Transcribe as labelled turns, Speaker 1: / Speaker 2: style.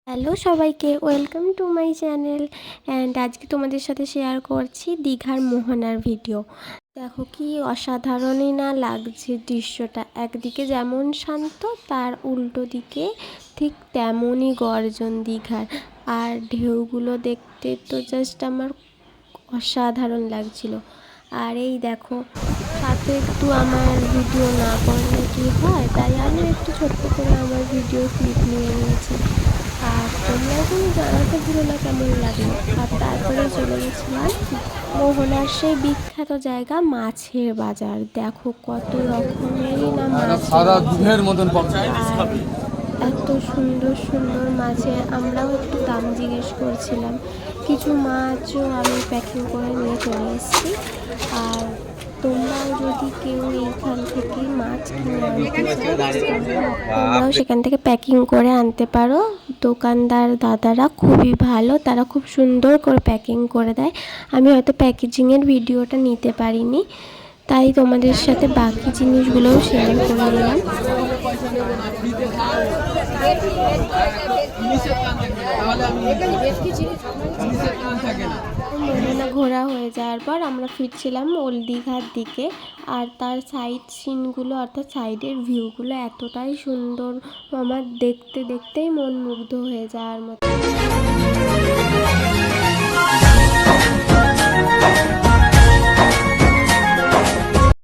Speaker 1: Hello সবাইকে, welcome to my channel. And আজকে তোমাদের সাথে শেয়ার করছি দীঘার মোহনার ভিডিও। দেখো কি অসাধারণই না লাগছে দৃশ্যটা। একদিকে যেমন শান্ত, তার উল্টো দিকে ঠিক তেমনই গর্জন দীঘার। আর ঢেউগুলো দেখতে তো জাস্ট আমার অসাধারণ লাগছিল। আর এই দেখো, সাথে একটু আমার ভিডিও না করলে কি হয়, তাই আমি একটু ছোট্ট করে আমার ভিডিও ক্লিপ নিয়ে নিয়েছি। আর তোমরা কিন্তু জানাতে ভুলো না কেমন লাগলো। আর তারপরে চলে গেছিলাম মোহনার সেই বিখ্যাত জায়গা মাছের বাজার। দেখো কত রকমেরই না মাছ, আর এত সুন্দর সুন্দর মাছের আমরাও একটু দাম জিজ্ঞেস করছিলাম। কিছু মাছও আমি প্যাকিং করে নিয়ে চলে এসেছি। আর তোমরাও যদি কেউ এইখান থেকে মাছ কিনে আনতে চাও, তোমরাও সেখান থেকে প্যাকিং করে আনতে পারো। দোকানদার দাদারা খুবই ভালো, তারা খুব সুন্দর করে প্যাকিং করে দেয়। আমি হয়তো প্যাকেজিংয়ের ভিডিওটা নিতে পারিনি, তাই তোমাদের সাথে বাকি জিনিসগুলোও শেয়ার করে নিলাম। মোহনা ঘোরা হয়ে যাওয়ার পর আমরা ফিরছিলাম ওল্ড দীঘার দিকে। আর তার সাইড সিনগুলো অর্থাৎ সাইডের ভিউগুলো এতটাই সুন্দর, আমার দেখতে দেখতেই মন মুগ্ধ হয়ে যাওয়ার মতো।